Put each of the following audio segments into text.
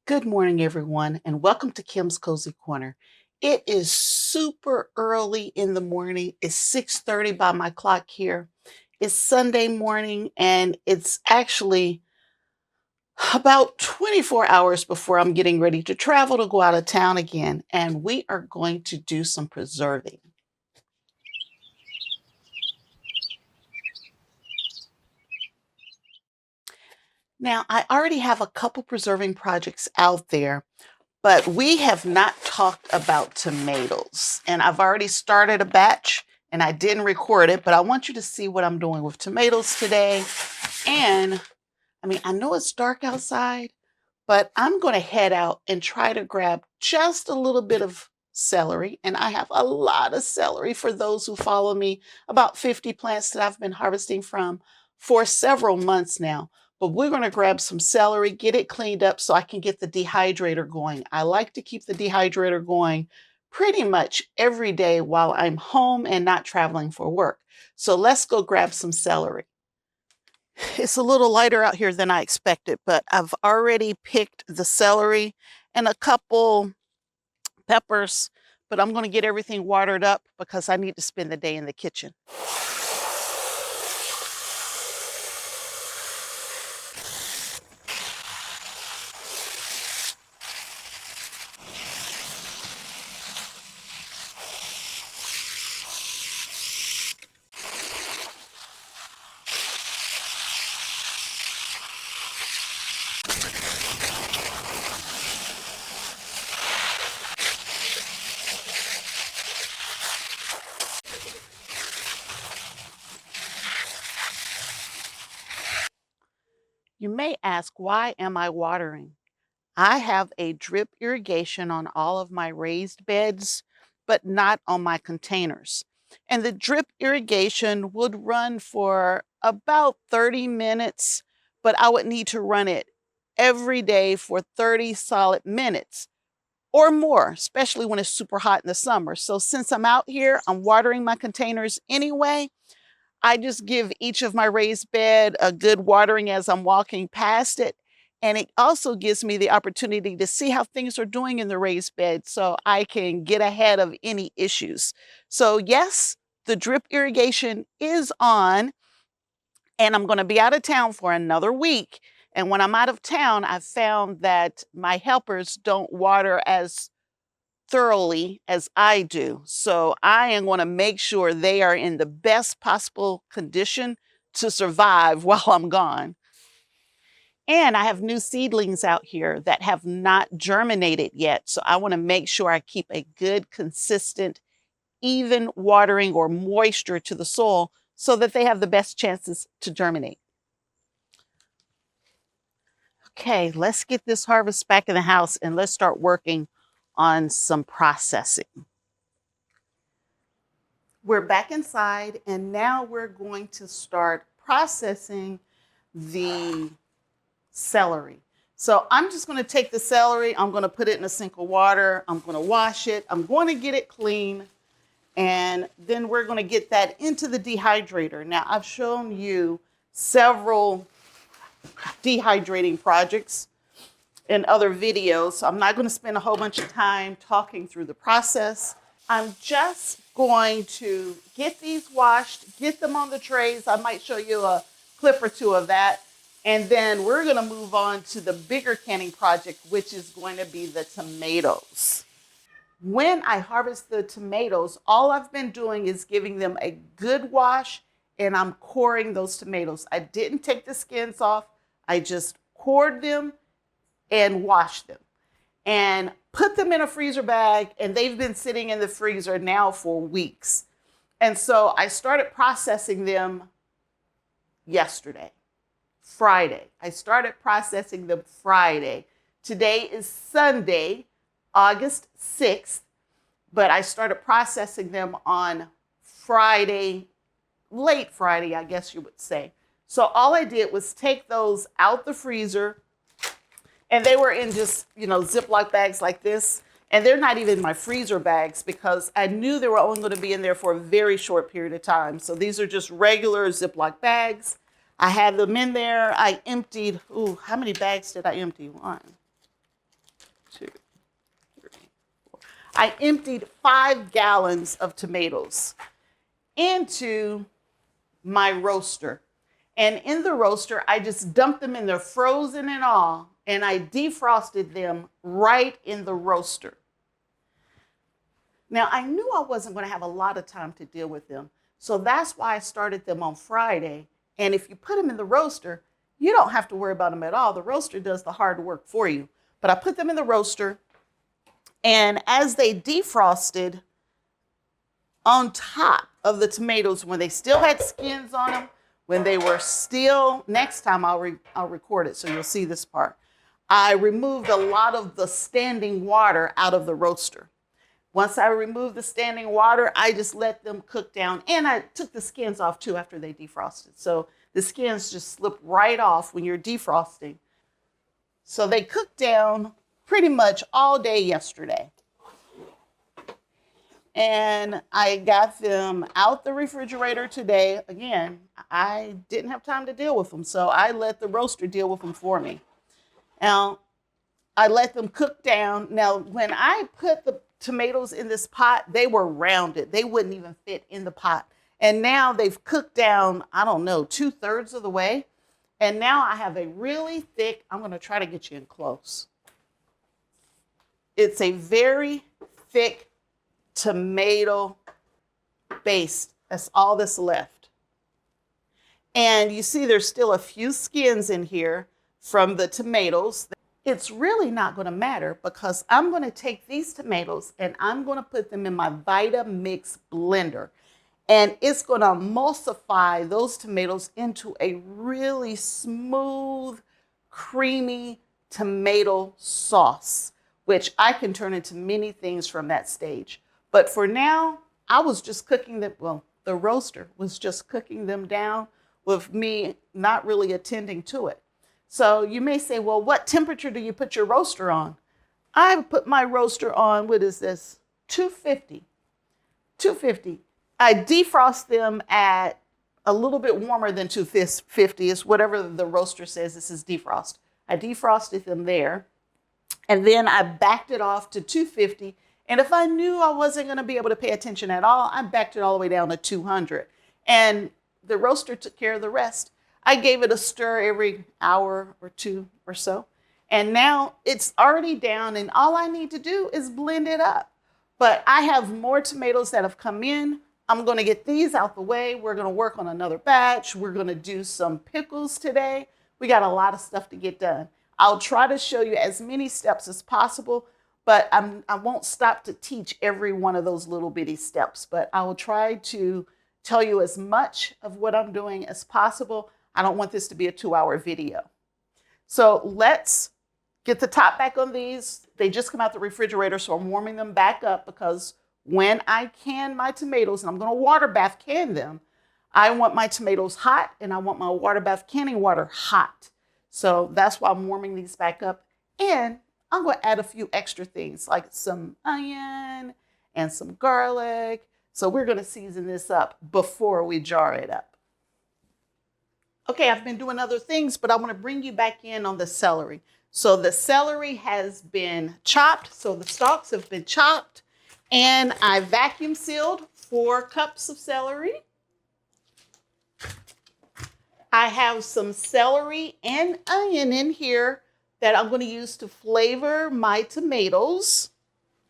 Good morning, everyone, and welcome to Kim's Cozy Corner. It is super early in the morning. It's 6:30 by my clock here. It's Sunday morning, and it's actually about 24 hours before I'm getting ready to travel to go out of town again, and we are going to do some preserving. Now, I already have a couple preserving projects out there, but we have not talked about tomatoes. And I've already started a batch and I didn't record it, but I want you to see what I'm doing with tomatoes today. And I know it's dark outside, but I'm going to head out and try to grab just a little bit of celery. And I have a lot of celery for those who follow me, about 50 plants that I've been harvesting from for several months now. But we're going to grab some celery, get it cleaned up so I can get the dehydrator going. I like to keep the dehydrator going pretty much every day while I'm home and not traveling for work. So let's go grab some celery. It's a little lighter out here than I expected, but I've already picked the celery and a couple peppers, but I'm going to get everything watered up because I need to spend the day in the kitchen. You may ask, why am I watering? I have a drip irrigation on all of my raised beds, but not on my containers. And the drip irrigation would run for about 30 minutes, but I would need to run it every day for 30 solid minutes or more, especially when it's super hot in the summer. So since I'm out here, I'm watering my containers anyway. I just give each of my raised bed a good watering as I'm walking past it. And it also gives me the opportunity to see how things are doing in the raised bed so I can get ahead of any issues. So yes, the drip irrigation is on, and I'm going to be out of town for another week. And when I'm out of town, I've found that my helpers don't water as thoroughly as I do. So I am going to make sure they are in the best possible condition to survive while I'm gone. And I have new seedlings out here that have not germinated yet. So I want to make sure I keep a good, consistent, even watering or moisture to the soil so that they have the best chances to germinate. Okay, let's get this harvest back in the house and let's start working on some processing. We're back inside, and now we're going to start processing the celery. So I'm just going to take the celery, I'm going to put it in a sink of water, I'm going to wash it, I'm going to get it clean, and then we're going to get that into the dehydrator. Now, I've shown you several dehydrating projects in other videos, so I'm not going to spend a whole bunch of time talking through the process. I'm just going to get these washed, get them on the trays. I might show you a clip or two of that. And then we're going to move on to the bigger canning project, which is going to be the tomatoes. When I harvest the tomatoes, all I've been doing is giving them a good wash, and I'm coring those tomatoes. I didn't take the skins off. I just cored them and washed them and put them in a freezer bag, and they've been sitting in the freezer now for weeks. And so I started processing them yesterday, Friday. I started processing them Friday. Today is Sunday, August 6th, but I started processing them on Friday, late Friday, I guess you would say. So all I did was take those out the freezer, and they were in just, Ziploc bags like this. And they're not even my freezer bags because I knew they were only going to be in there for a very short period of time. So these are just regular Ziploc bags. I had them in there. I emptied, how many bags did I empty? 1, 2, 3, 4. I emptied 5 gallons of tomatoes into my roaster. And in the roaster, I just dumped them in there, frozen and all, and I defrosted them right in the roaster. Now, I knew I wasn't going to have a lot of time to deal with them, so that's why I started them on Friday. And if you put them in the roaster, you don't have to worry about them at all. The roaster does the hard work for you. But I put them in the roaster, and as they defrosted on top of the tomatoes, when they still had skins on them, when they were still, next time I'll record it so you'll see this part. I removed a lot of the standing water out of the roaster. Once I removed the standing water, I just let them cook down, and I took the skins off too after they defrosted. So the skins just slip right off when you're defrosting. So they cooked down pretty much all day yesterday. And I got them out the refrigerator today. Again, I didn't have time to deal with them, so I let the roaster deal with them for me. Now, I let them cook down. Now, when I put the tomatoes in this pot, they were rounded. They wouldn't even fit in the pot. And now they've cooked down, I don't know, 2/3 of the way. And now I have a really thick, I'm going to try to get you in close. It's a very thick tomato paste. That's all that's left. And you see there's still a few skins in here from the tomatoes. It's really not going to matter because I'm going to take these tomatoes and I'm going to put them in my Vitamix blender. And it's going to emulsify those tomatoes into a really smooth, creamy tomato sauce, which I can turn into many things from that stage. But for now, I was just cooking them, well, the roaster was just cooking them down with me not really attending to it. So you may say, well, what temperature do you put your roaster on? I put my roaster on, what is this? 250. 250. I defrost them at a little bit warmer than 250. It's whatever the roaster says this is defrost. I defrosted them there. And then I backed it off to 250. And if I knew I wasn't going to be able to pay attention at all, I backed it all the way down to 200. And the roaster took care of the rest. I gave it a stir every hour or two or so. And now it's already down, and all I need to do is blend it up. But I have more tomatoes that have come in. I'm going to get these out the way. We're going to work on another batch. We're going to do some pickles today. We got a lot of stuff to get done. I'll try to show you as many steps as possible, but I won't stop to teach every one of those little bitty steps. But I will try to tell you as much of what I'm doing as possible. I don't want this to be a 2-hour video. So let's get the top back on these. They just come out the refrigerator, so I'm warming them back up because when I can my tomatoes, and I'm going to water bath can them, I want my tomatoes hot and I want my water bath canning water hot. So that's why I'm warming these back up. And I'm going to add a few extra things like some onion and some garlic. So we're going to season this up before we jar it up. Okay, I've been doing other things, but I want to bring you back in on the celery. So the celery has been chopped. So the stalks have been chopped. And I vacuum sealed 4 cups of celery. I have some celery and onion in here that I'm going to use to flavor my tomatoes.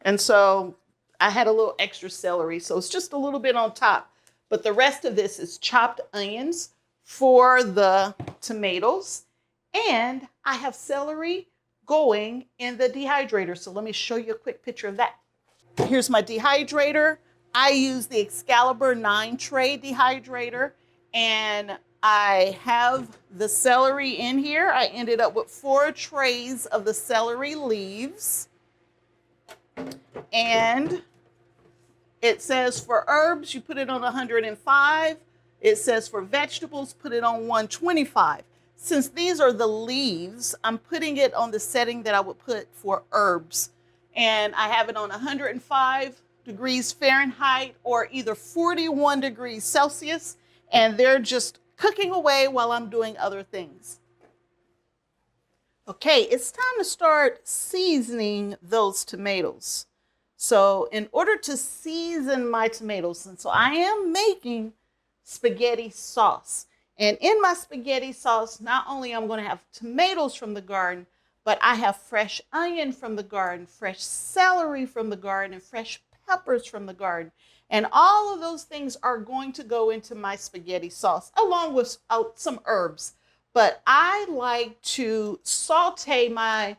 And so I had a little extra celery, so it's just a little bit on top. But the rest of this is chopped onions for the tomatoes. And I have celery going in the dehydrator. So let me show you a quick picture of that. Here's my dehydrator. I use the Excalibur 9-tray dehydrator, and I have the celery in here. I ended up with 4 trays of the celery leaves. And it says for herbs, you put it on 105. It says for vegetables, put it on 125. Since these are the leaves, I'm putting it on the setting that I would put for herbs. And I have it on 105 degrees Fahrenheit or either 41 degrees Celsius. And they're just cooking away while I'm doing other things. Okay, it's time to start seasoning those tomatoes. So in order to season my tomatoes, and so I am making spaghetti sauce. And in my spaghetti sauce, not only I'm going to have tomatoes from the garden, but I have fresh onion from the garden, fresh celery from the garden, and fresh peppers from the garden. And all of those things are going to go into my spaghetti sauce, along with some herbs. But I like to saute my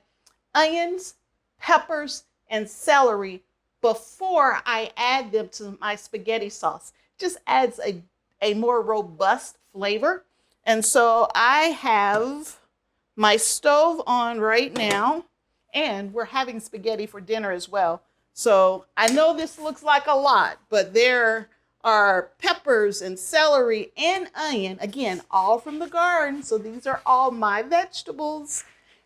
onions, peppers, and celery before I add them to my spaghetti sauce. Just adds a more robust flavor. And so I have my stove on right now, and we're having spaghetti for dinner as well. So I know this looks like a lot, but there are peppers and celery and onion, again, all from the garden. So these are all my vegetables,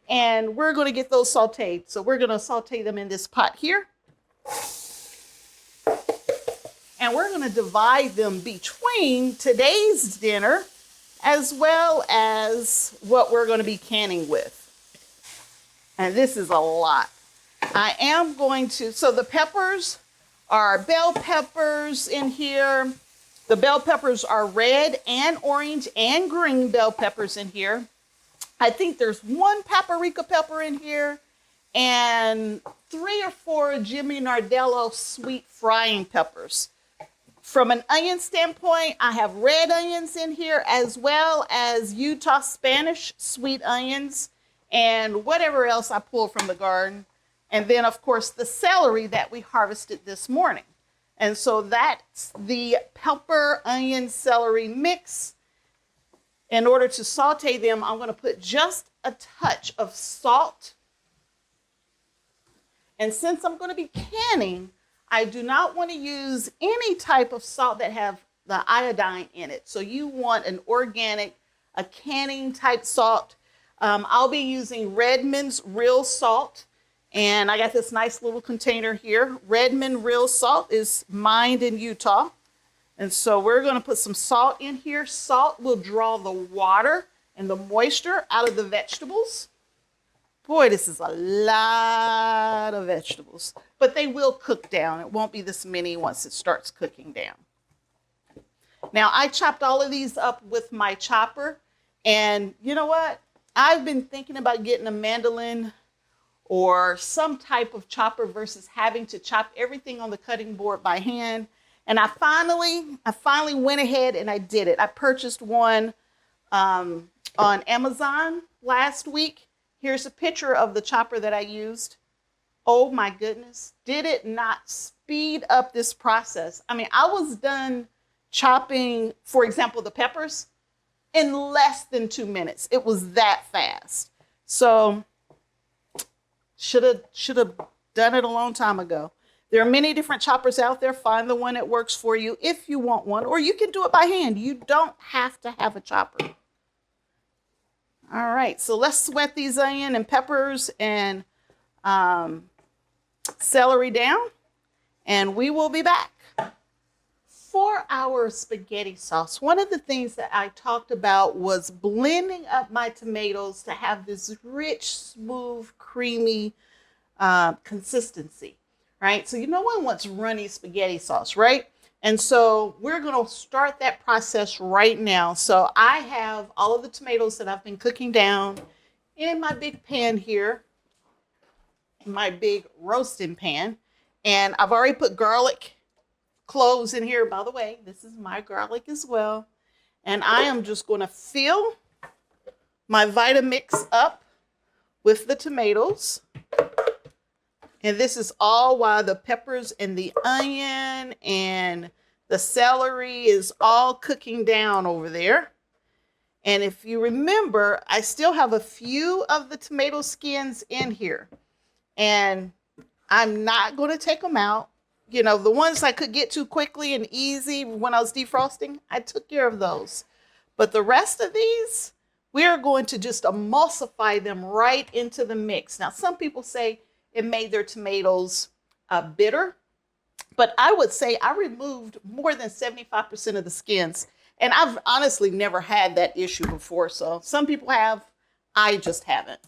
and we're going to get those sauteed. So we're going to saute them in this pot here. And we're going to divide them between today's dinner as well as what we're going to be canning with. And this is a lot. I am going to, so the peppers are bell peppers in here. The bell peppers are red and orange and green bell peppers in here. I think there's one paprika pepper in here and 3 or 4 Jimmy Nardello sweet frying peppers. From an onion standpoint, I have red onions in here as well as Utah Spanish sweet onions and whatever else I pull from the garden. And then, of course, the celery that we harvested this morning. And so that's the pepper, onion, celery mix. In order to saute them, I'm going to put just a touch of salt. And since I'm going to be canning, I do not want to use any type of salt that have the iodine in it. So you want an organic, a canning type salt. I'll be using Redmond's Real Salt. And I got this nice little container here. Redmond Real Salt is mined in Utah. And so we're going to put some salt in here. Salt will draw the water and the moisture out of the vegetables. Boy, this is a lot of vegetables, but they will cook down. It won't be this many once it starts cooking down. Now, I chopped all of these up with my chopper, and you know what? I've been thinking about getting a mandolin or some type of chopper versus having to chop everything on the cutting board by hand. And I finally went ahead and I did it. I purchased one on Amazon last week. Here's a picture of the chopper that I used. Oh my goodness. Did it not speed up this process? I mean, I was done chopping, for example, the peppers in less than 2 minutes. It was that fast. So should have done it a long time ago. There are many different choppers out there. Find the one that works for you if you want one, or you can do it by hand. You don't have to have a chopper. All right, so let's sweat these onion and peppers and celery down, and we will be back. For our spaghetti sauce, one of the things that I talked about was blending up my tomatoes to have this rich, smooth, creamy consistency, right? So no one wants runny spaghetti sauce, right? And so we're going to start that process right now. So I have all of the tomatoes that I've been cooking down in my big pan here, my big roasting pan. And I've already put garlic cloves in here. By the way, this is my garlic as well. And I am just going to fill my Vitamix up with the tomatoes. And this is all while the peppers and the onion and the celery is all cooking down over there. And if you remember, I still have a few of the tomato skins in here. And I'm not going to take them out. You know, the ones I could get to quickly and easy when I was defrosting, I took care of those. But the rest of these, we are going to just emulsify them right into the mix. Now, some people say it made their tomatoes bitter, but I would say I removed more than 75% of the skins. And I've honestly never had that issue before. So some people have, I just haven't.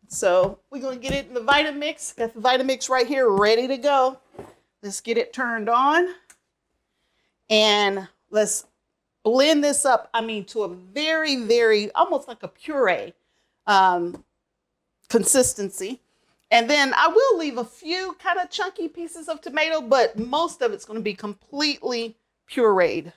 So we're going to get it in the Vitamix. Got the Vitamix right here ready to go. Let's get it turned on. And let's blend this up, to a very, very, almost like a puree consistency. And then I will leave a few kind of chunky pieces of tomato, but most of it's going to be completely pureed.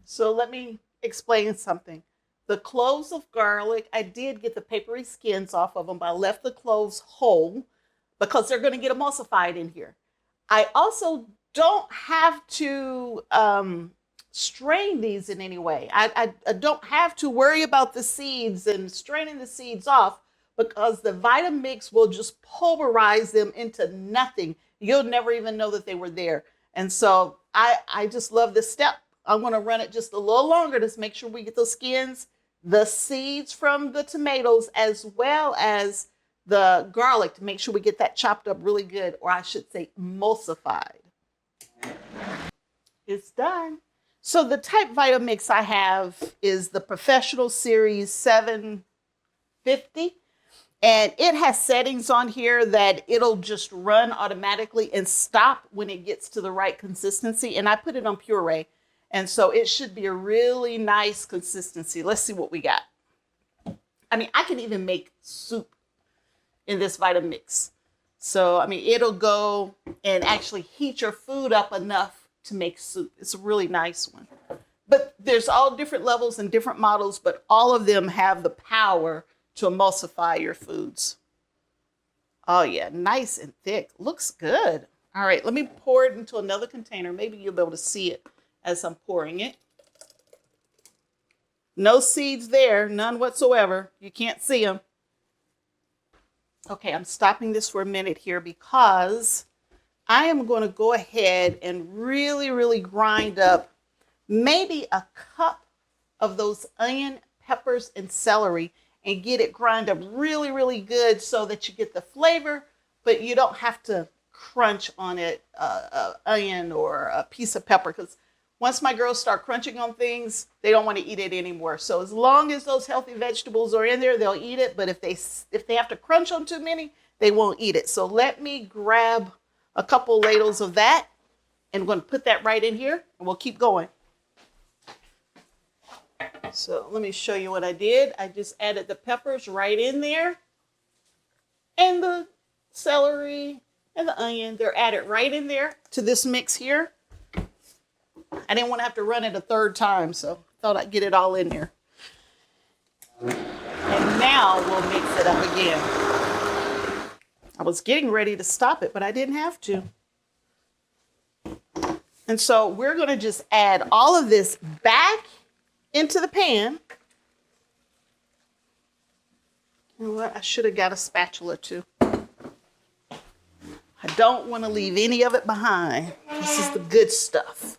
So let me explain something. The cloves of garlic, I did get the papery skins off of them, but I left the cloves whole because they're going to get emulsified in here. I also don't have to strain these in any way. I don't have to worry about the seeds and straining the seeds off because the Vitamix will just pulverize them into nothing. You'll never even know that they were there. And so I just love this step. I'm going to run it just a little longer to make sure we get those skins, the seeds from the tomatoes, as well as the garlic to make sure we get that chopped up really good, or I should say emulsified. It's done. So the type Vitamix I have is the Professional Series 750. And it has settings on here that it'll just run automatically and stop when it gets to the right consistency. And I put it on puree. And so it should be a really nice consistency. Let's see what we got. I can even make soup in this Vitamix. So, it'll go and actually heat your food up enough to make soup. It's a really nice one. But there's all different levels and different models, but all of them have the power to emulsify your foods. Oh yeah, nice and thick. Looks good. All right, let me pour it into another container. Maybe you'll be able to see it as I'm pouring it. No seeds there, none whatsoever. You can't see them. Okay, I'm stopping this for a minute here because I am going to go ahead and really, really grind up maybe a cup of those onion, peppers, and celery and get it grind up really, really good so that you get the flavor, but you don't have to crunch on it, onion or a piece of pepper, because once my girls start crunching on things, they don't want to eat it anymore. So as long as those healthy vegetables are in there, they'll eat it. But if they have to crunch on too many, they won't eat it. So let me grab a couple ladles of that, and I'm going to put that right in here, and we'll keep going. So let me show you what I did. I just added the peppers right in there, and the celery and the onion. They're added right in there to this mix here. I didn't want to have to run it a third time, so I thought I'd get it all in there. And now we'll mix it up again. I was getting ready to stop it, but I didn't have to. And so we're going to just add all of this back into the pan. You know what? I should have got a spatula too. I don't want to leave any of it behind. This is the good stuff.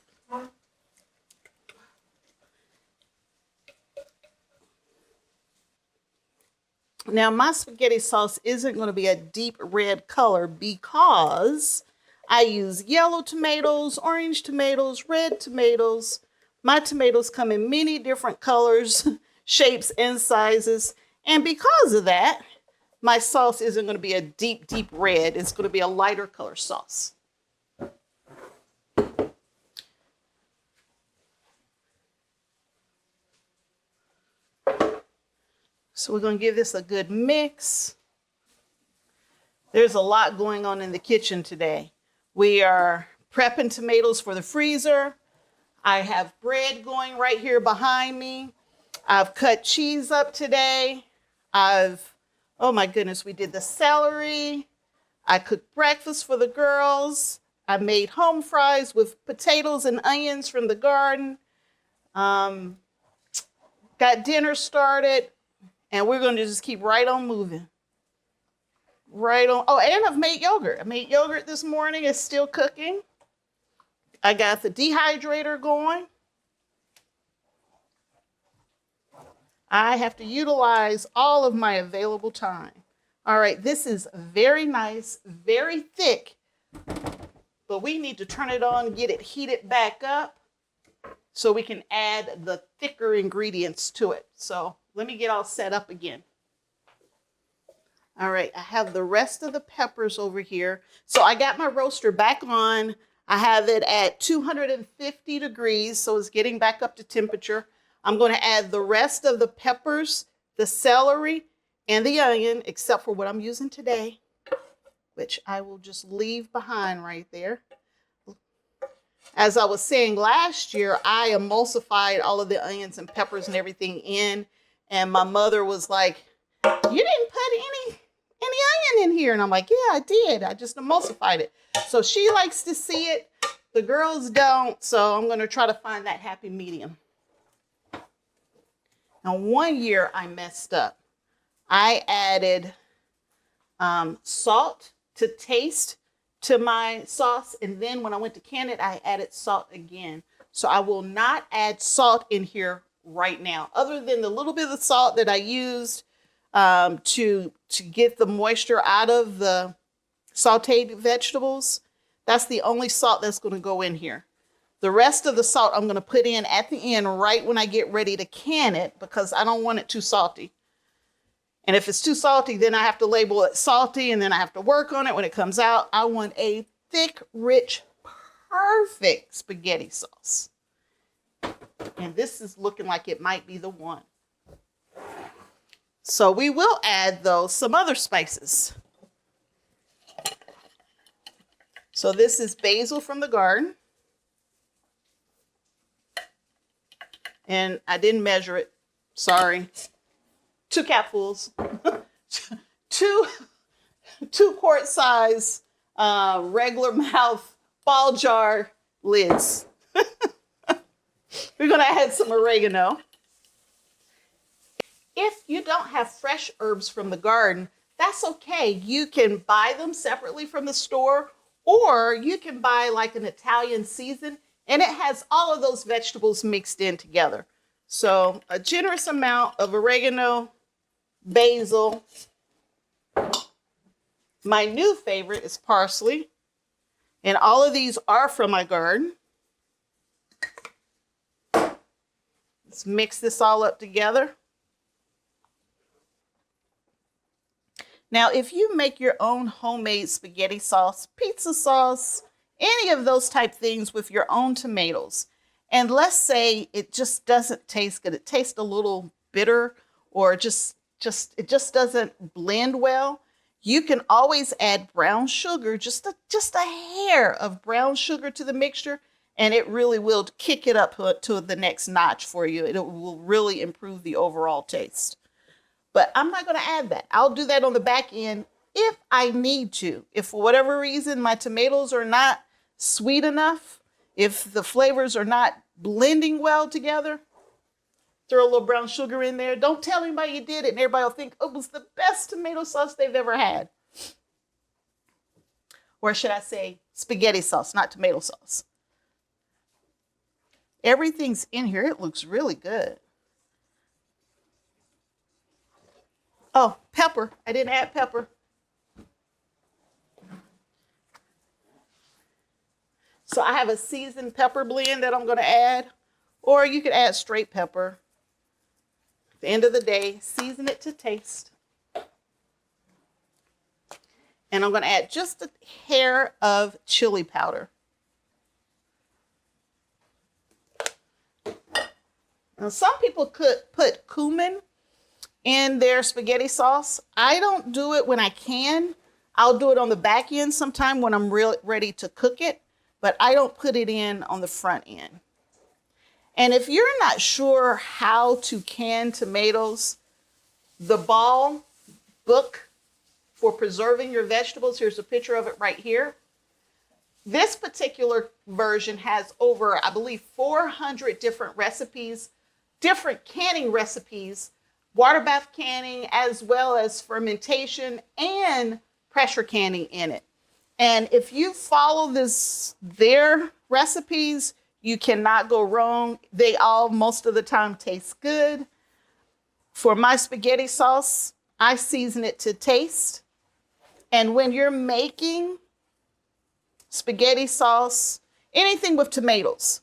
Now, my spaghetti sauce isn't going to be a deep red color because I use yellow tomatoes, orange tomatoes, red tomatoes. My tomatoes come in many different colors, shapes, and sizes. And because of that, my sauce isn't going to be a deep, deep red. It's going to be a lighter color sauce. So we're going to give this a good mix. There's a lot going on in the kitchen today. We are prepping tomatoes for the freezer. I have bread going right here behind me. I've cut cheese up today. Oh my goodness, we did the celery. I cooked breakfast for the girls. I made home fries with potatoes and onions from the garden. Got dinner started. And we're going to just keep right on moving. Right on. Oh, and I've made yogurt. I made yogurt this morning. It's still cooking. I got the dehydrator going. I have to utilize all of my available time. All right, this is very nice, very thick, but we need to turn it on, get it heated back up so we can add the thicker ingredients to it. So let me get all set up again. All right, I have the rest of the peppers over here. So I got my roaster back on. I have it at 250 degrees, so it's getting back up to temperature. I'm going to add the rest of the peppers, the celery, and the onion, except for what I'm using today, which I will just leave behind right there. As I was saying last year, I emulsified all of the onions and peppers and everything in, and my mother was like, "You didn't put any onion in here." And I'm like, "Yeah, I did. I just emulsified it." So she likes to see it. The girls don't, so I'm going to try to find that happy medium. Now, one year I messed up. I added salt to taste to my sauce, and then when I went to can it, I added salt again. So I will not add salt in here right now, other than the little bit of salt that I used to get the moisture out of the sauteed vegetables. That's the only salt that's going to go in here. The rest of the salt I'm going to put in at the end right when I get ready to can it, because I don't want it too salty. And if it's too salty, then I have to label it salty, and then I have to work on it when it comes out. I want a thick, rich, perfect spaghetti sauce. And this is looking like it might be the one. So we will add, though, some other spices. So this is basil from the garden. And I didn't measure it. Sorry. 2 capfuls. two quart size regular mouth ball jar lids. We're going to add some oregano. If you don't have fresh herbs from the garden, that's okay. You can buy them separately from the store, or you can buy like an Italian season, and it has all of those vegetables mixed in together. So a generous amount of oregano, basil. My new favorite is parsley, and all of these are from my garden. Let's mix this all up together. Now, if you make your own homemade spaghetti sauce, pizza sauce, any of those type things with your own tomatoes, and let's say it just doesn't taste good, it tastes a little bitter, or it just doesn't blend well, you can always add brown sugar, just a hair of brown sugar to the mixture, and it really will kick it up to the next notch for you. It will really improve the overall taste. But I'm not going to add that. I'll do that on the back end if I need to. If for whatever reason my tomatoes are not sweet enough, if the flavors are not blending well together, throw a little brown sugar in there. Don't tell anybody you did it, and everybody will think it was the best tomato sauce they've ever had. Or should I say spaghetti sauce, not tomato sauce. Everything's in here. It looks really good. Oh, pepper. I didn't add pepper. So I have a seasoned pepper blend that I'm going to add, or you could add straight pepper. At the end of the day, season it to taste. And I'm going to add just a hair of chili powder. Now, some people could put cumin in their spaghetti sauce. I don't do it when I can. I'll do it on the back end sometime when I'm ready to cook it, but I don't put it in on the front end. And if you're not sure how to can tomatoes, the Ball book for preserving your vegetables, here's a picture of it right here. This particular version has over, I believe, 400 different recipes, different canning recipes, water bath canning, as well as fermentation and pressure canning in it. And if you follow their recipes, you cannot go wrong. They all, most of the time, taste good. For my spaghetti sauce, I season it to taste. And when you're making spaghetti sauce, anything with tomatoes.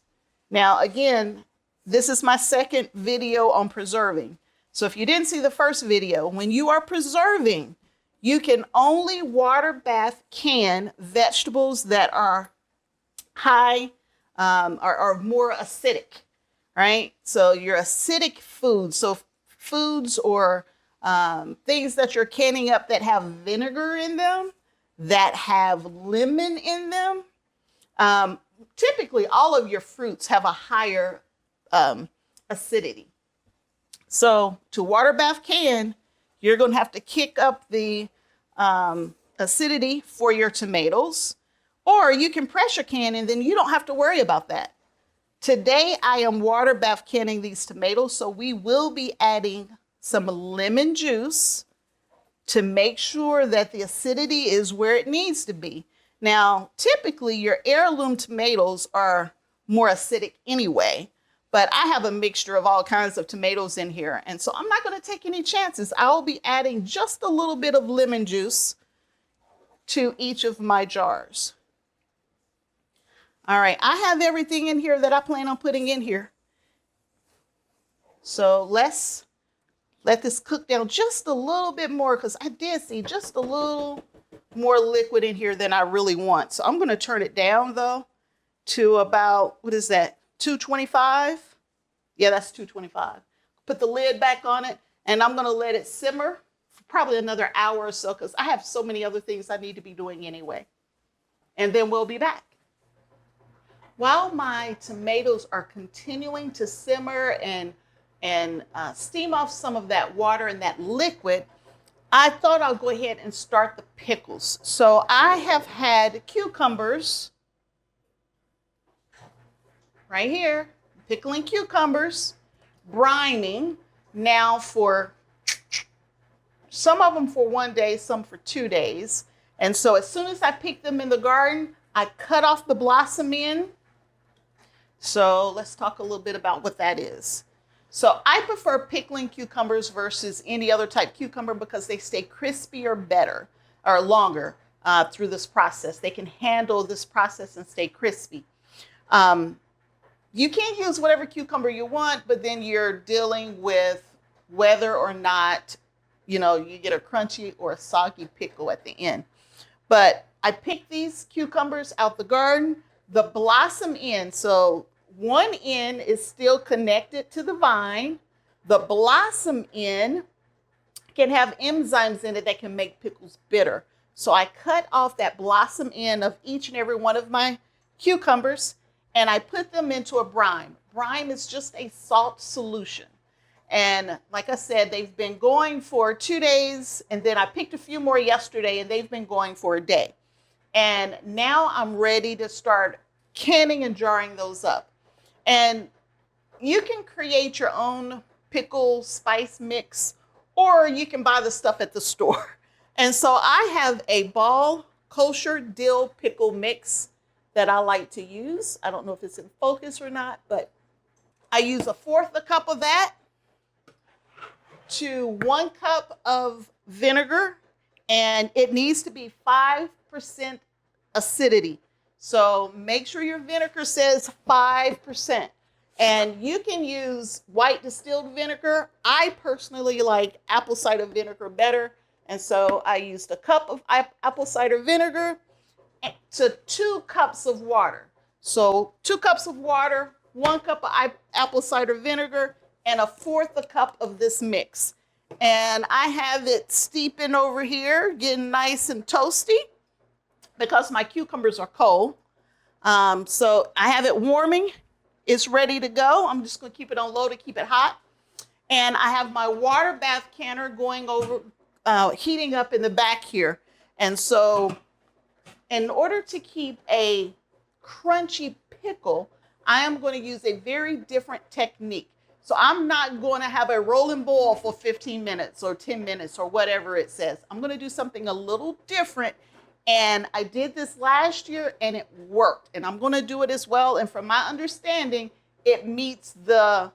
Now, again, this is my second video on preserving. So if you didn't see the first video, when you are preserving, you can only water bath can vegetables that are high, are more acidic, right? So your acidic foods, so foods or things that you're canning up that have vinegar in them, that have lemon in them. Typically, all of your fruits have a higher acidity. So to water bath can, you're going to have to kick up the acidity for your tomatoes, or you can pressure can and then you don't have to worry about that. Today, I am water bath canning these tomatoes, so we will be adding some lemon juice to make sure that the acidity is where it needs to be. Now, typically your heirloom tomatoes are more acidic anyway, but I have a mixture of all kinds of tomatoes in here. And so I'm not going to take any chances. I'll be adding just a little bit of lemon juice to each of my jars. All right, I have everything in here that I plan on putting in here. So let's let this cook down just a little bit more, because I did see just a little more liquid in here than I really want. So I'm going to turn it down though to about, what is that, 225? Yeah, that's 225. Put the lid back on it, and I'm going to let it simmer for probably another hour or so, because I have so many other things I need to be doing anyway. And then we'll be back. While my tomatoes are continuing to simmer and steam off some of that water and that liquid, I thought I'll go ahead and start the pickles. So I have had cucumbers right here, pickling cucumbers, brining now for some of them for 1 day, some for 2 days. And so as soon as I pick them in the garden, I cut off the blossom end. So let's talk a little bit about what that is. So I prefer pickling cucumbers versus any other type cucumber because they stay crispier better or longer through this process. They can handle this process and stay crispy. You can use whatever cucumber you want, but then you're dealing with whether or not, you get a crunchy or a soggy pickle at the end. But I picked these cucumbers out the garden. The blossom end, so one end is still connected to the vine. The blossom end can have enzymes in it that can make pickles bitter. So I cut off that blossom end of each and every one of my cucumbers, and I put them into a brine. Brine is just a salt solution. And like I said, they've been going for 2 days, and then I picked a few more yesterday, and they've been going for a day. And now I'm ready to start canning and jarring those up. And you can create your own pickle spice mix, or you can buy the stuff at the store. And so I have a ball kosher dill pickle mix that I like to use. I don't know if it's in focus or not, but I use 1/4 cup of that to 1 cup of vinegar, and it needs to be 5% acidity. So make sure your vinegar says 5%. And you can use white distilled vinegar. I personally like apple cider vinegar better. And so I used 1 cup of apple cider vinegar to 2 cups of water. So 2 cups of water, 1 cup of apple cider vinegar, and 1/4 cup of this mix. And I have it steeping over here, getting nice and toasty because my cucumbers are cold. So I have it warming. It's ready to go. I'm just going to keep it on low to keep it hot. And I have my water bath canner going over, heating up in the back here. And so in order to keep a crunchy pickle, I am going to use a very different technique. So I'm not going to have a rolling boil for 15 minutes or 10 minutes or whatever it says. I'm going to do something a little different. And I did this last year and it worked. And I'm going to do it as well. And from my understanding, it meets the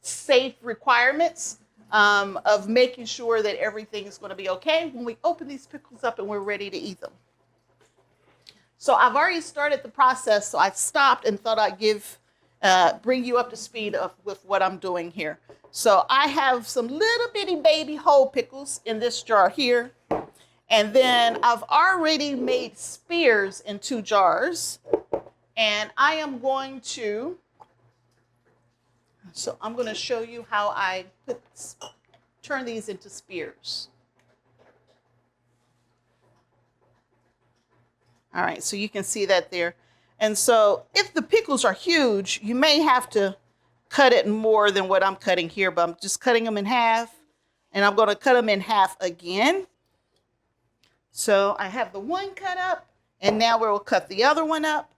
safe requirements of making sure that everything is going to be okay when we open these pickles up and we're ready to eat them. So I've already started the process, so I stopped and thought I'd bring you up to speed with what I'm doing here. So I have some little bitty baby whole pickles in this jar here. And then I've already made spears in 2 jars. And I'm going to show you how I turn these into spears. All right, so you can see that there. And so if the pickles are huge, you may have to cut it more than what I'm cutting here, but I'm just cutting them in half. And I'm going to cut them in half again. So I have the one cut up, and now we'll cut the other one up.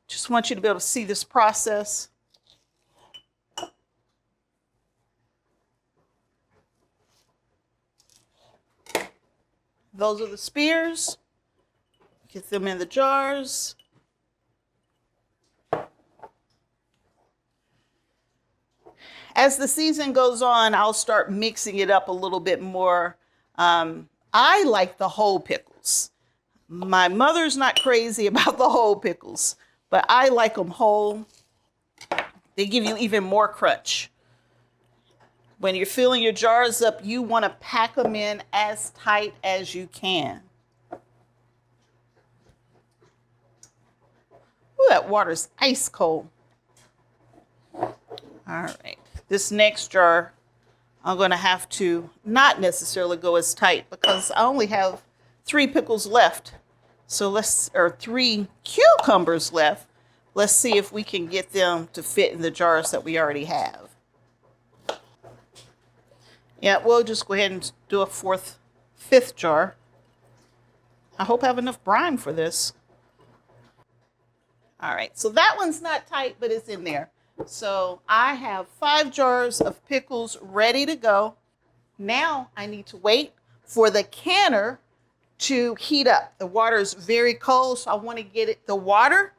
Just want you to be able to see this process. Those are the spears. Get them in the jars. As the season goes on, I'll start mixing it up a little bit more. I like the whole pickles. My mother's not crazy about the whole pickles, but I like them whole. They give you even more crunch. When you're filling your jars up, you want to pack them in as tight as you can. Ooh, that water's ice cold. All right, this next jar, I'm going to have to not necessarily go as tight because I only have 3 pickles left. So or 3 cucumbers left. Let's see if we can get them to fit in the jars that we already have. Yeah, we'll just go ahead and do a 5th jar. I hope I have enough brine for this. All right, so that one's not tight, but it's in there. So I have 5 jars of pickles ready to go. Now I need to wait for the canner to heat up. The water is very cold, so I want to get the water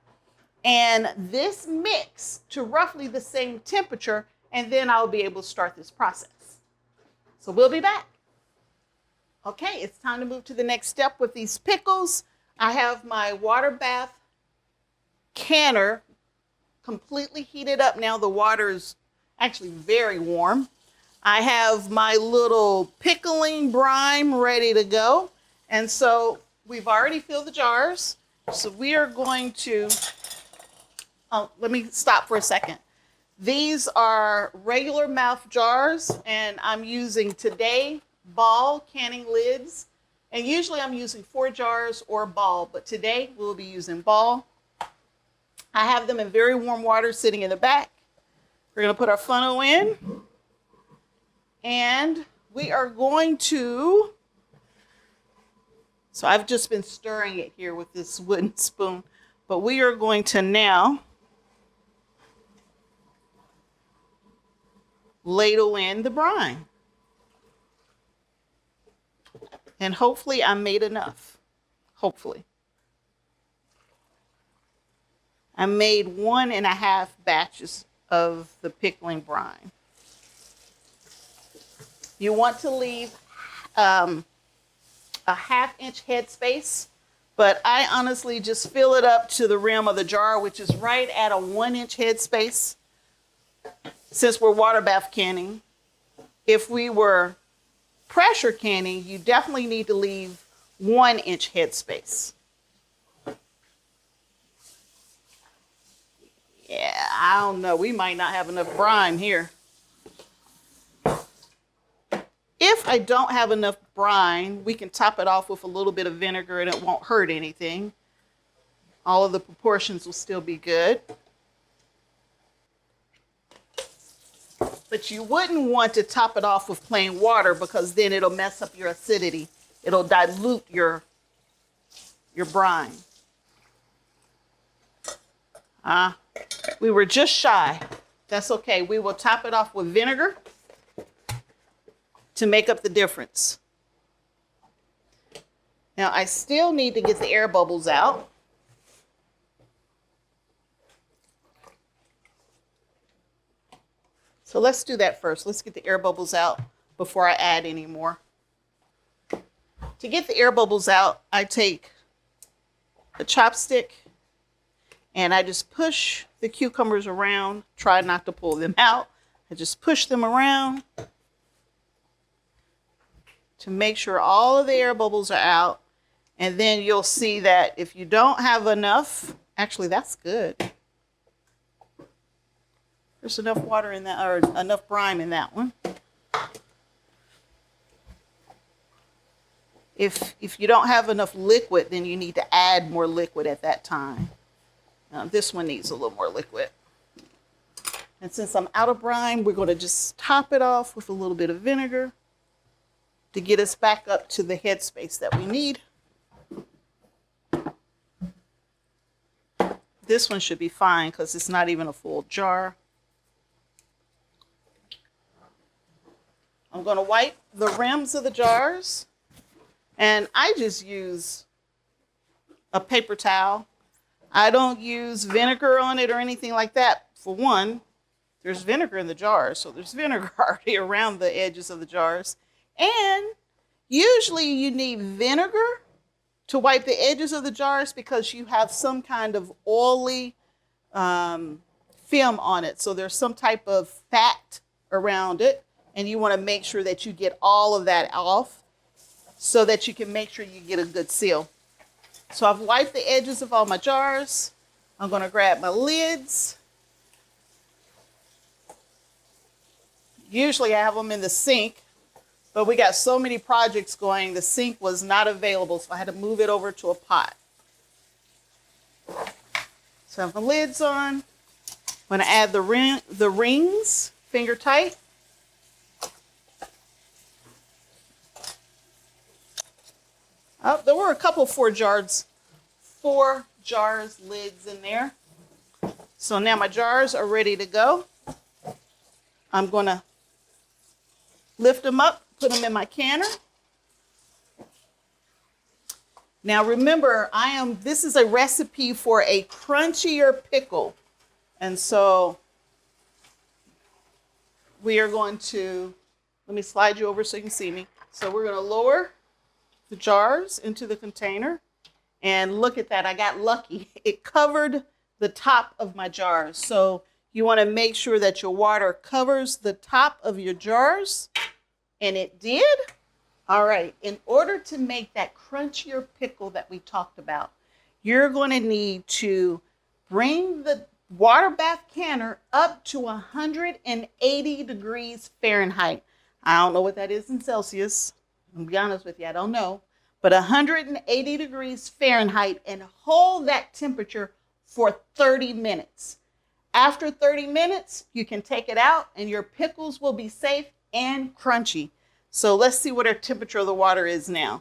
and this mix to roughly the same temperature, and then I'll be able to start this process. So we'll be back. Okay, it's time to move to the next step with these pickles. I have my water bath canner completely heated up now. The water is actually very warm. I have my little pickling brine ready to go. And so we've already filled the jars. So we are going to, let me stop for a second. These are regular mouth jars, and I'm using today ball canning lids. And usually I'm using ForJars or ball, but today we'll be using ball. I have them in very warm water sitting in the back. We're going to put our funnel in. And we are going to, so I've just been stirring it here with this wooden spoon, but we are going to now ladle in the brine. And hopefully I made enough. Hopefully. I made 1.5 batches of the pickling brine. You want to leave a 1/2-inch head space, but I honestly just fill it up to the rim of the jar, which is right at a 1-inch head space. Since we're water bath canning, if we were pressure canning, you definitely need to leave 1-inch head space. Yeah, I don't know. We might not have enough brine here. If I don't have enough brine, we can top it off with a little bit of vinegar and it won't hurt anything. All of the proportions will still be good. But you wouldn't want to top it off with plain water because then it'll mess up your acidity. It'll dilute your brine. We were just shy. That's okay. We will top it off with vinegar to make up the difference. Now I still need to get the air bubbles out. So let's do that first. Let's get the air bubbles out before I add any more. To get the air bubbles out, I take a chopstick and I just push the cucumbers around. Try not to pull them out. I just push them around to make sure all of the air bubbles are out. And then you'll see that if you don't have enough, actually that's good. There's enough water in that, or enough brine in that one. If you don't have enough liquid, then you need to add more liquid at that time. This one needs a little more liquid. And since I'm out of brine, we're going to just top it off with a little bit of vinegar to get us back up to the headspace that we need. This one should be fine because it's not even a full jar. I'm going to wipe the rims of the jars, and I just use a paper towel. I don't use vinegar on it or anything like that. For one, there's vinegar in the jars, so there's vinegar already around the edges of the jars. And usually you need vinegar to wipe the edges of the jars because you have some kind of oily film on it. So there's some type of fat around it, and you want to make sure that you get all of that off so that you can make sure you get a good seal. So I've wiped the edges of all my jars. I'm going to grab my lids. Usually I have them in the sink, but we got so many projects going, the sink was not available, so I had to move it over to a pot. So I have my lids on. I'm going to add the rings, finger tight. Oh, there were a couple ForJars lids in there. So now my jars are ready to go. I'm going to lift them up, put them in my canner. Now remember, this is a recipe for a crunchier pickle. And so we are going to, let me slide you over so you can see me. So we're going to lower the jars into the container, and look at that, I got lucky. It covered the top of my jars. So you want to make sure that your water covers the top of your jars, and it did. All right, in order to make that crunchier pickle that we talked about, you're going to need to bring the water bath canner up to 180 degrees Fahrenheit. I don't know what that is in Celsius. I'll be honest with you, I don't know. But 180 degrees Fahrenheit, and hold that temperature for 30 minutes. After 30 minutes, you can take it out and your pickles will be safe and crunchy. So let's see what our temperature of the water is now.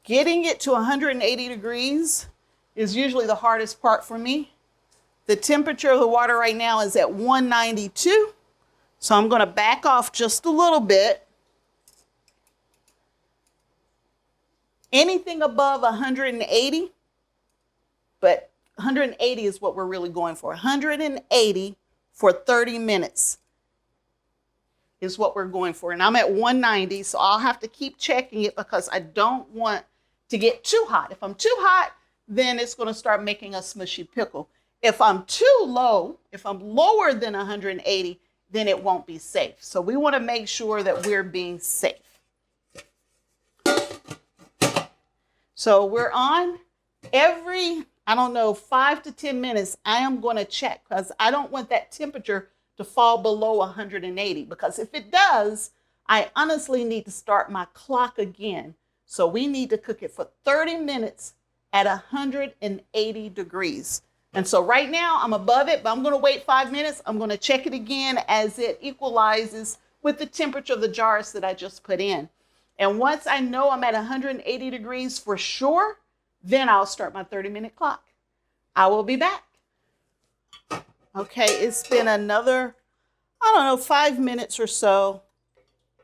Getting it to 180 degrees is usually the hardest part for me. The temperature of the water right now is at 192. So I'm going to back off just a little bit. Anything above 180, but 180 is what we're really going for. 180 for 30 minutes is what we're going for. And I'm at 190, so I'll have to keep checking it because I don't want to get too hot. If I'm too hot, then it's going to start making a smushy pickle. If I'm too low, if I'm lower than 180, then it won't be safe. So we want to make sure that we're being safe. So we're on every, 5 to 10 minutes, I am going to check because I don't want that temperature to fall below 180, because if it does, I honestly need to start my clock again. So we need to cook it for 30 minutes at 180 degrees. And so right now I'm above it, but I'm going to wait 5 minutes. I'm going to check it again as it equalizes with the temperature of the jars that I just put in. And once I know I'm at 180 degrees for sure, then I'll start my 30-minute clock. I will be back. Okay, it's been another, 5 minutes or so.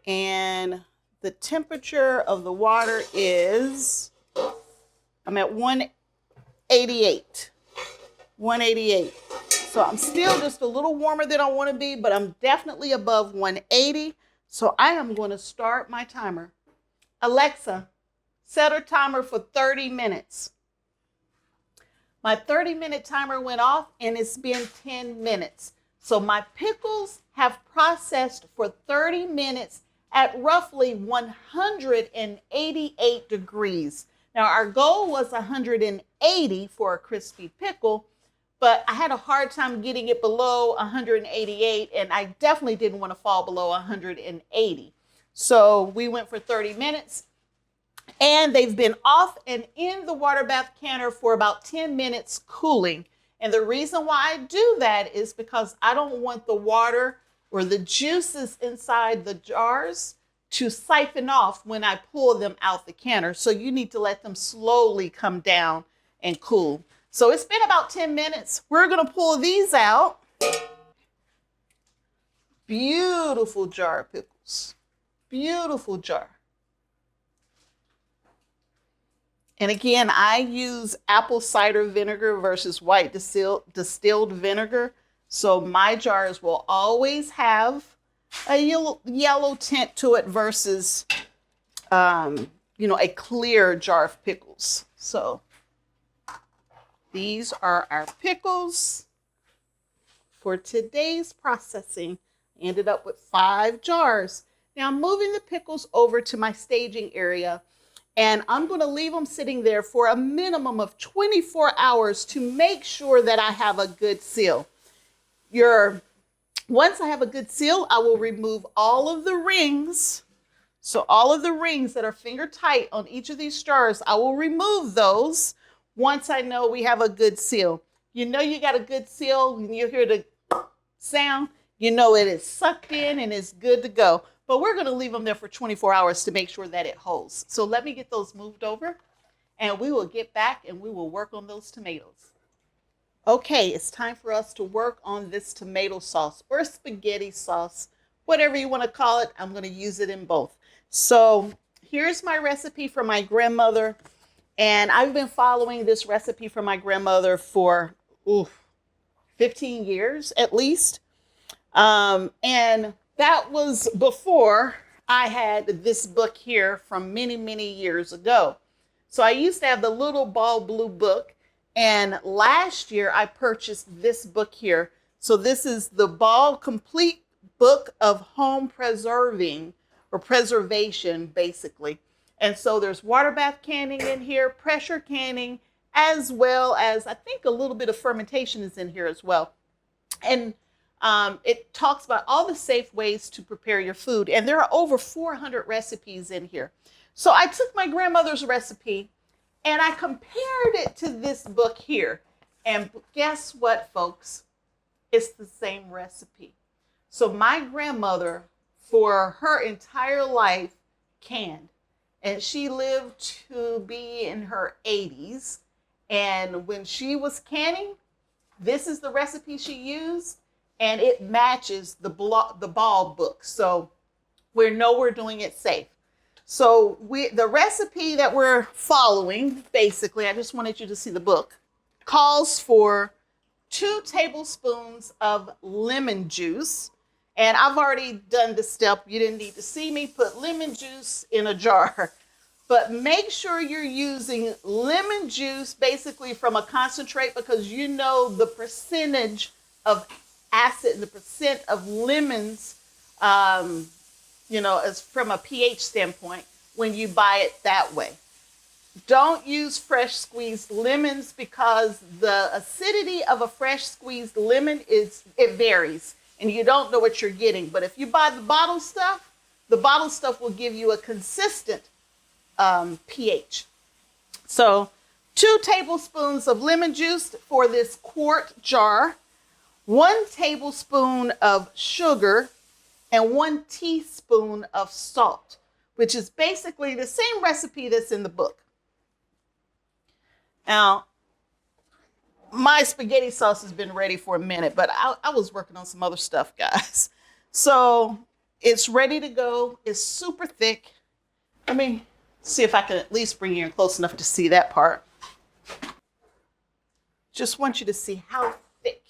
And the temperature of the water is, I'm at 188. 188. So I'm still just a little warmer than I want to be, but I'm definitely above 180. So I am going to start my timer. Alexa, set a timer for 30 minutes. My 30-minute timer went off and it's been 10 minutes. So my pickles have processed for 30 minutes at roughly 188 degrees. Now our goal was 180 for a crispy pickle, but I had a hard time getting it below 188, and I definitely didn't want to fall below 180. So we went for 30 minutes, and they've been off and in the water bath canner for about 10 minutes cooling. And the reason why I do that is because I don't want the water or the juices inside the jars to siphon off when I pull them out the canner. So you need to let them slowly come down and cool. So it's been about 10 minutes. We're going to pull these out. Beautiful jar of pickles. Beautiful jar. And again, I use apple cider vinegar versus white distilled vinegar. So my jars will always have a yellow tint to it versus, a clear jar of pickles. So these are our pickles for today's processing. I ended up with 5 jars. Now I'm moving the pickles over to my staging area, and I'm going to leave them sitting there for a minimum of 24 hours to make sure that I have a good seal. Once I have a good seal, I will remove all of the rings. So all of the rings that are finger tight on each of these jars, I will remove those once I know we have a good seal. You know you got a good seal when you hear the sound, you know it is sucked in and it's good to go. But we're going to leave them there for 24 hours to make sure that it holds. So let me get those moved over, and we will get back and we will work on those tomatoes. Okay, it's time for us to work on this tomato sauce or spaghetti sauce, whatever you want to call it. I'm going to use it in both. So here's my recipe from my grandmother. And I've been following this recipe from my grandmother for 15 years at least. And that was before I had this book here from many, many years ago. So I used to have the little ball blue book. And last year I purchased this book here. So this is the Ball Complete Book of Home Preserving or Preservation, basically. And so there's water bath canning in here, pressure canning, as well as I think a little bit of fermentation is in here as well. And it talks about all the safe ways to prepare your food. And there are over 400 recipes in here. So I took my grandmother's recipe and I compared it to this book here. And guess what, folks? It's the same recipe. So my grandmother, for her entire life, canned. And she lived to be in her 80s. And when she was canning, this is the recipe she used. And it matches the Ball book. So we know we're doing it safe. So the recipe that we're following, basically, I just wanted you to see the book, calls for 2 tablespoons of lemon juice. And I've already done the step. You didn't need to see me put lemon juice in a jar. But make sure you're using lemon juice basically from a concentrate, because you know the percentage of acid and the percent of lemons, as from a pH standpoint when you buy it that way. Don't use fresh squeezed lemons because the acidity of a fresh squeezed lemon it varies and you don't know what you're getting. But if you buy the bottle stuff will give you a consistent pH. So 2 tablespoons of lemon juice for this quart jar, 1 tablespoon of sugar, and 1 teaspoon of salt, which is basically the same recipe that's in the book. Now, my spaghetti sauce has been ready for a minute, but I was working on some other stuff, guys. So it's ready to go. It's super thick. Let me see if I can at least bring you in close enough to see that part. Just want you to see how thick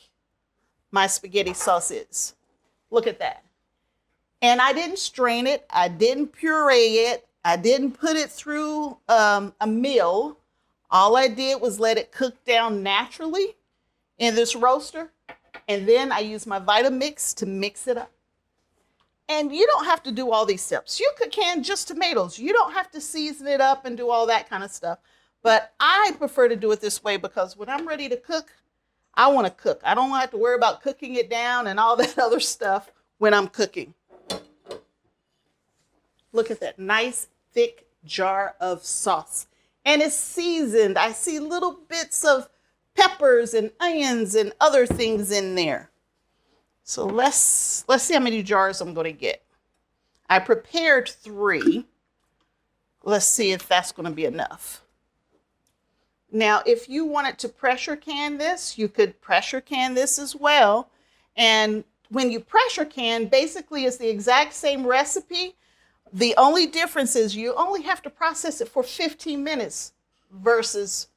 my spaghetti sauce is. Look at that. And I didn't strain it. I didn't puree it. I didn't put it through a mill. All I did was let it cook down naturally in this roaster. And then I use my Vitamix to mix it up. And you don't have to do all these steps. You could can just tomatoes. You don't have to season it up and do all that kind of stuff. But I prefer to do it this way because when I'm ready to cook, I want to cook. I don't have to worry about cooking it down and all that other stuff when I'm cooking. Look at that nice thick jar of sauce. And it's seasoned. I see little bits of peppers and onions and other things in there. So let's see how many jars I'm going to get. I prepared 3. Let's see if that's going to be enough. Now, if you wanted to pressure can this, you could pressure can this as well. And when you pressure can, basically it's the exact same recipe. The only difference is you only have to process it for 15 minutes versus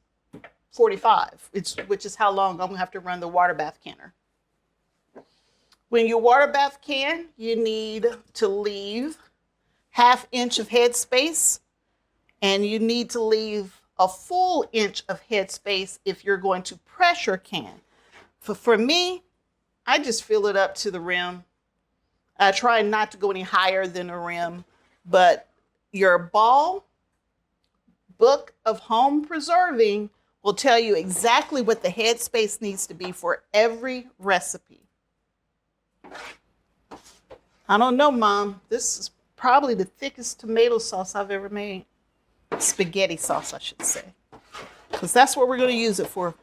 45, which is how long I'm going to have to run the water bath canner. When you water bath can, you need to leave 1/2 inch of head space, and you need to leave a full inch of head space if you're going to pressure can. For me, I just fill it up to the rim. I try not to go any higher than the rim, but your ball book of home preserving will tell you exactly what the head space needs to be for every recipe. I don't know, Mom. This is probably the thickest tomato sauce I've ever made. Spaghetti sauce, I should say. Because that's what we're going to use it for.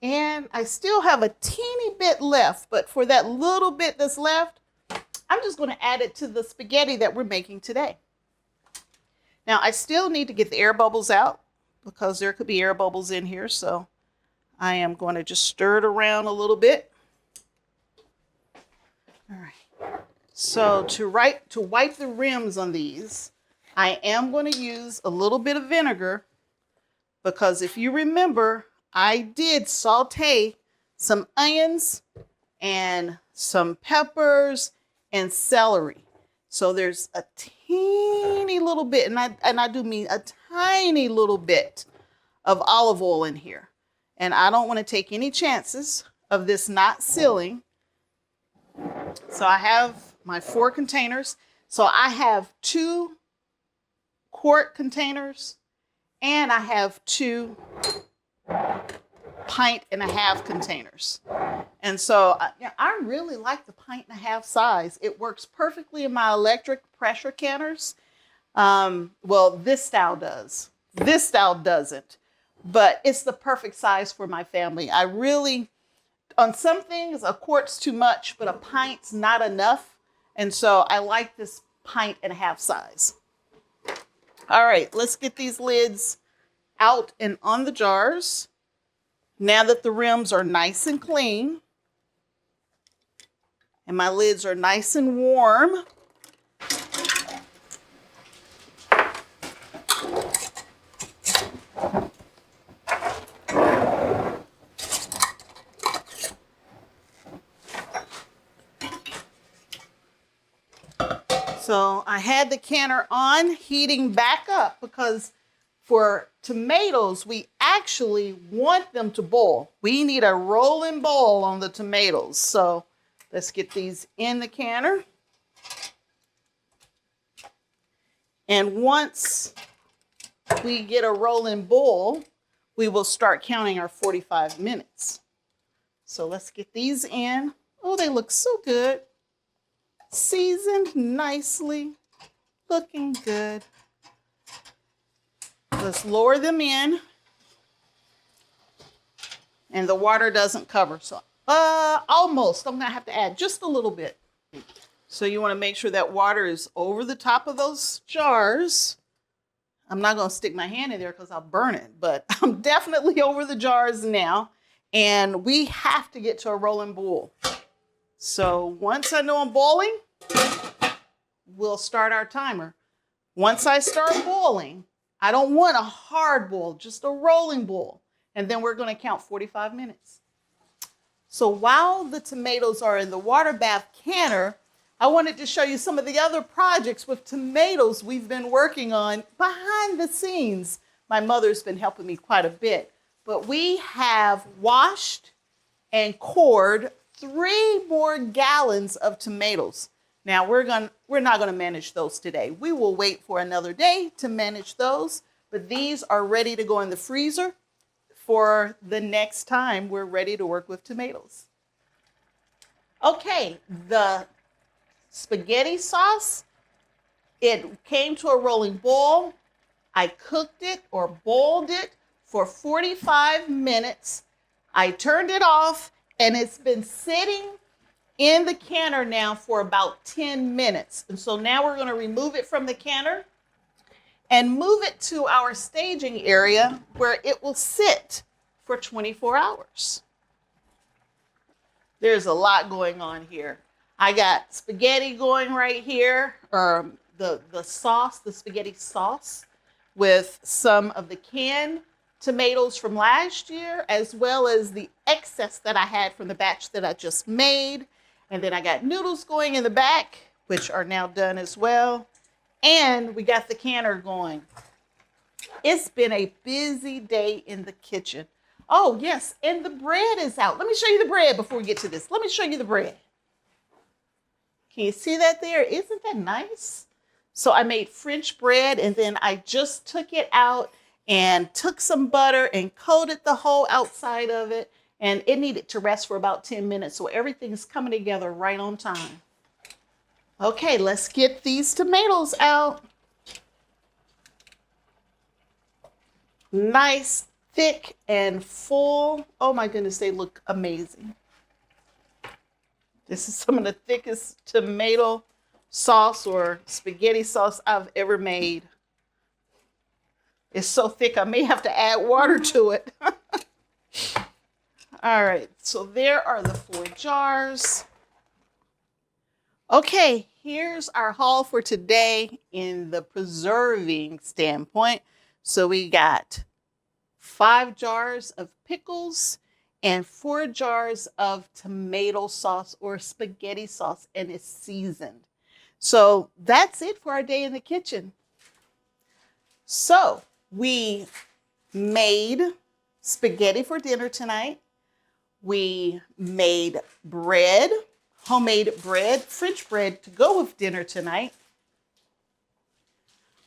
And I still have a teeny bit left, but for that little bit that's left, I'm just going to add it to the spaghetti that we're making today. Now, I still need to get the air bubbles out because there could be air bubbles in here. So I am going to just stir it around a little bit. All right. So to wipe the rims on these, I am going to use a little bit of vinegar because if you remember, I did saute some onions and some peppers and celery. So there's a teeny little bit, and I do mean a tiny little bit of olive oil in here. And I don't want to take any chances of this not sealing. So I have my 4 containers. So I have 2 quart containers and I have 2 1.5 containers. And so I really like the 1.5 size. It works perfectly in my electric pressure canners. Well, this style does. This style doesn't. But it's the perfect size for my family. I really, on some things, a quart's too much, but a pint's not enough. And so I like this 1.5 size. All right, let's get these lids out and on the jars. Now that the rims are nice and clean and my lids are nice and warm, so I had the canner on, heating back up, because for tomatoes, we actually want them to boil. We need a rolling boil on the tomatoes. So let's get these in the canner. And once we get a rolling boil, we will start counting our 45 minutes. So let's get these in. Oh, they look so good. Seasoned nicely, looking good. Let's lower them in, and the water doesn't cover. So almost, I'm gonna have to add just a little bit. So you wanna make sure that water is over the top of those jars. I'm not gonna stick my hand in there because I'll burn it, but I'm definitely over the jars now. And we have to get to a rolling boil. So once I know I'm boiling, we'll start our timer. Once I start boiling, I don't want a hard boil, just a rolling boil. And then we're going to count 45 minutes. So while the tomatoes are in the water bath canner, I wanted to show you some of the other projects with tomatoes we've been working on behind the scenes. my mother's been helping me quite a bit. But we have washed and cored 3 more gallons of tomatoes. Now we're not gonna manage those today. We will wait for another day to manage those, but these are ready to go in the freezer for the next time we're ready to work with tomatoes. Okay, the spaghetti sauce, it came to a rolling boil. I cooked it or boiled it for 45 minutes. I turned it off and it's been sitting in the canner now for about 10 minutes. And so now we're gonna remove it from the canner and move it to our staging area where it will sit for 24 hours. There's a lot going on here. I got spaghetti going right here, or the sauce, the spaghetti sauce, with some of the canned tomatoes from last year, as well as the excess that I had from the batch that I just made. And then I got noodles going in the back, which are now done as well. And we got the canner going. It's been a busy day in the kitchen. Oh yes, and the bread is out. Let me show you the bread before we get to this. Let me show you the bread. Can you see that there? Isn't that nice? So I made French bread, and then I just took it out and took some butter and coated the whole outside of it. And it needed to rest for about 10 minutes. So everything's coming together right on time. Okay, let's get these tomatoes out. Nice, thick, and full. Oh my goodness, they look amazing. This is some of the thickest tomato sauce or spaghetti sauce I've ever made. It's so thick, I may have to add water to it. All right, so there are the 4 jars. Okay, here's our haul for today in the preserving standpoint. So we got 5 jars of pickles and 4 jars of tomato sauce or spaghetti sauce, and it's seasoned. So that's it for our day in the kitchen. So we made spaghetti for dinner tonight. We made bread, homemade bread, French bread to go with dinner tonight.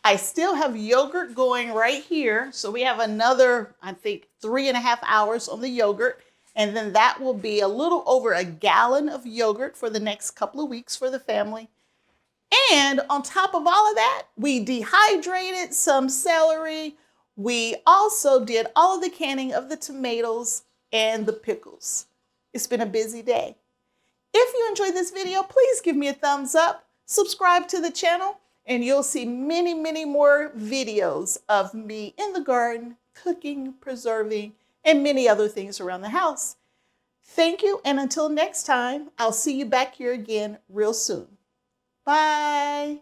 I still have yogurt going right here. So we have another, I think, 3.5 hours on the yogurt. And then that will be a little over a gallon of yogurt for the next couple of weeks for the family. And on top of all of that, we dehydrated some celery. We also did all of the canning of the tomatoes and the pickles. It's been a busy day. If you enjoyed this video, please give me a thumbs up, subscribe to the channel, and you'll see many, many more videos of me in the garden, cooking, preserving, and many other things around the house. Thank you, and until next time, I'll see you back here again real soon. Bye.